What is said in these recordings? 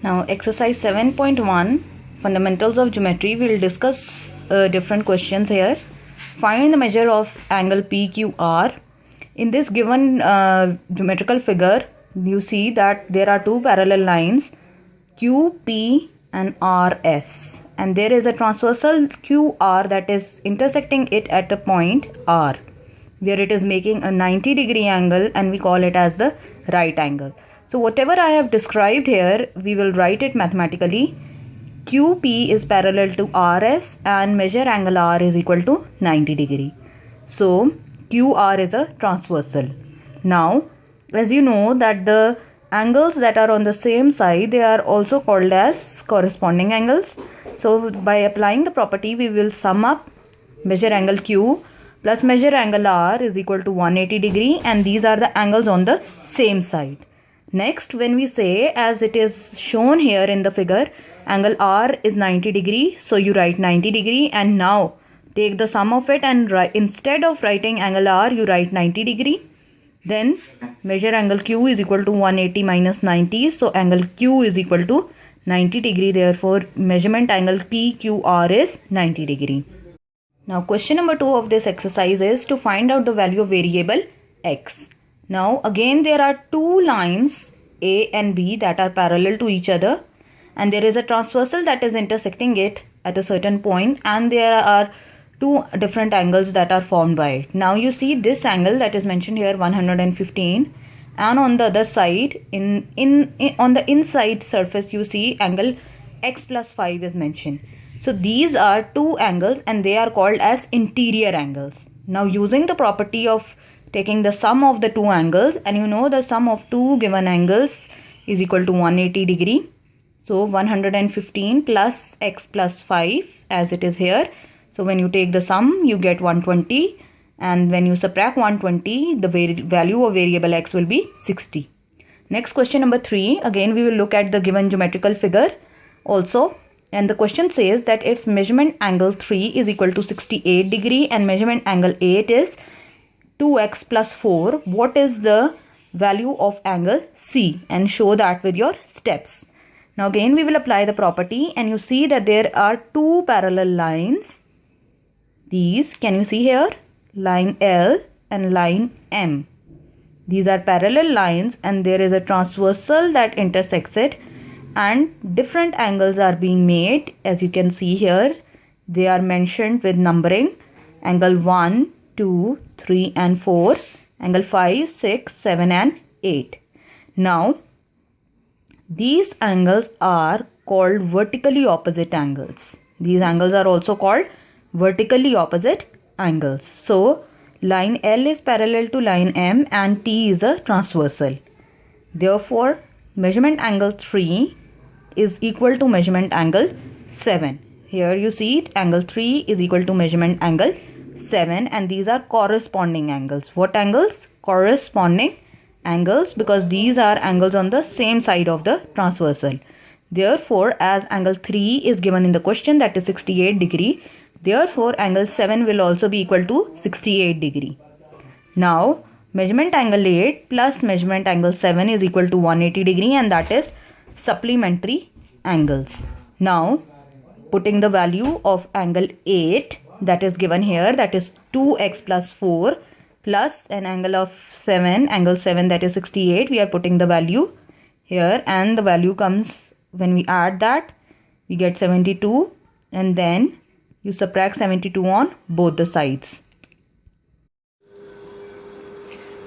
Now exercise 7.1 fundamentals of geometry. We will discuss different questions here. Find the measure of angle PQR. In this given geometrical figure, you see that there are two parallel lines QP and RS, and there is a transversal QR that is intersecting it at a point R, where it is making a 90-degree angle, and we call it as the right angle. So whatever I have described here, we will write it mathematically. QP is parallel to RS and measure angle R is equal to 90 degree. So QR is a transversal. Now, as you know that the angles that are on the same side, they are also called as corresponding angles. So by applying the property, we will sum up measure angle Q plus measure angle R is equal to 180 degree, and these are the angles on the same side. Next, when we say, as it is shown here in the figure, angle R is 90 degree, so you write 90 degree, and now take the sum of it and instead of writing angle R, you write 90 degree. Then measure angle Q is equal to 180 minus 90, so angle Q is equal to 90 degree, therefore measurement angle PQR is 90 degree. Now question number 2 of this exercise is to find out the value of variable x. Now again there are two lines A and B that are parallel to each other, and there is a transversal that is intersecting it at a certain point, and there are two different angles that are formed by it. Now you see this angle that is mentioned here 115, and on the other side on the inside surface you see angle x plus 5 is mentioned. So these are two angles and they are called as interior angles. Now using the property of taking the sum of the two angles, and you know the sum of two given angles is equal to 180 degree. So 115 plus x plus 5 as it is here. So when you take the sum, you get 120, and when you subtract 120, the value of variable x will be 60. Next question number 3, again we will look at the given geometrical figure also, and the question says that if measurement angle 3 is equal to 68 degree and measurement angle 8 is 2x plus 4, what is the value of angle C, and show that with your steps. Now again we will apply the property, and you see that there are two parallel lines. These, can you see here, line L and line M. These are parallel lines and there is a transversal that intersects it, and different angles are being made. As you can see here, they are mentioned with numbering: angle 1, 2, 3 and 4, angle 5, 6, 7 and 8. Now these angles are called vertically opposite angles. These angles are also called vertically opposite angles. So line L is parallel to line M and T is a transversal. Therefore measurement angle 3 is equal to measurement angle 7. Here you see angle 3 is equal to measurement angle 7, and these are corresponding angles. What angles? Corresponding angles, because these are angles on the same side of the transversal. Therefore as angle 3 is given in the question, that is 68 degree, therefore angle 7 will also be equal to 68 degree. Now measurement angle 8 plus measurement angle 7 is equal to 180 degree, and that is supplementary angles. Now putting the value of angle 8 that is given here, that is 2x plus 4 plus an angle of 7, angle 7 that is 68, we are putting the value here, and the value comes, when we add that we get 72, and then you subtract 72 on both the sides.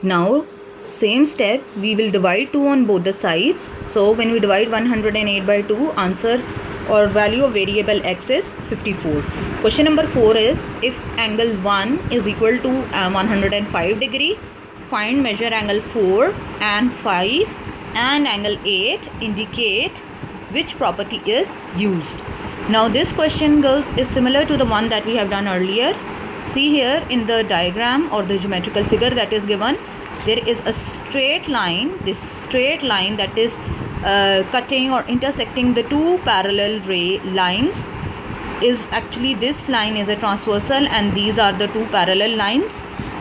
Now same step, we will divide 2 on both the sides. So when we divide 108 by 2, answer or value of variable x is 54. Question number 4 is, if angle 1 is equal to 105 degree, find measure angle 4 and 5 and angle 8, indicate which property is used. Now this question, girls, is similar to the one that we have done earlier. See here in the diagram or the geometrical figure that is given, there is a straight line. This straight line that is cutting or intersecting the two parallel lines is actually, this line is a transversal and these are the two parallel lines.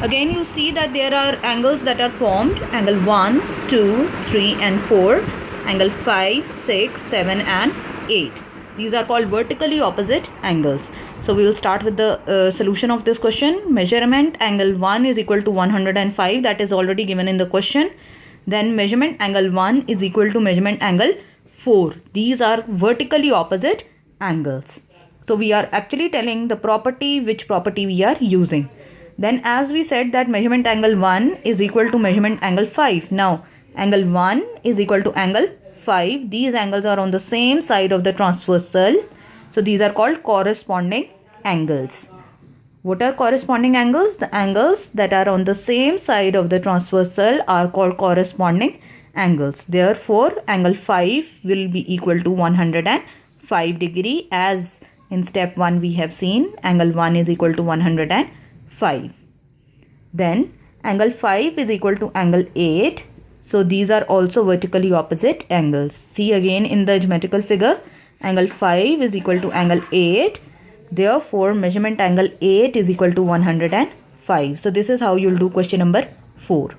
Again you see that there are angles that are formed, angle 1, 2, 3 and 4, angle 5, 6, 7 and 8. These are called vertically opposite angles. So we will start with the solution of this question. Measurement angle 1 is equal to 105. That is already given in the question. Then measurement angle 1 is equal to measurement angle 4. These are vertically opposite angles. So we are actually telling the property, which property we are using. Then as we said that measurement angle 1 is equal to measurement angle 5. Now angle 1 is equal to angle 5. These angles are on the same side of the transversal. So these are called corresponding angles. What are corresponding angles? The angles that are on the same side of the transversal are called corresponding angles. Therefore, angle 5 will be equal to 105 degree, as in step 1 we have seen angle 1 is equal to 105. Then angle 5 is equal to angle 8. So these are also vertically opposite angles. See again in the geometrical figure, angle 5 is equal to angle 8. Therefore, measurement angle 8 is equal to 105. So this is how you will do question number 4.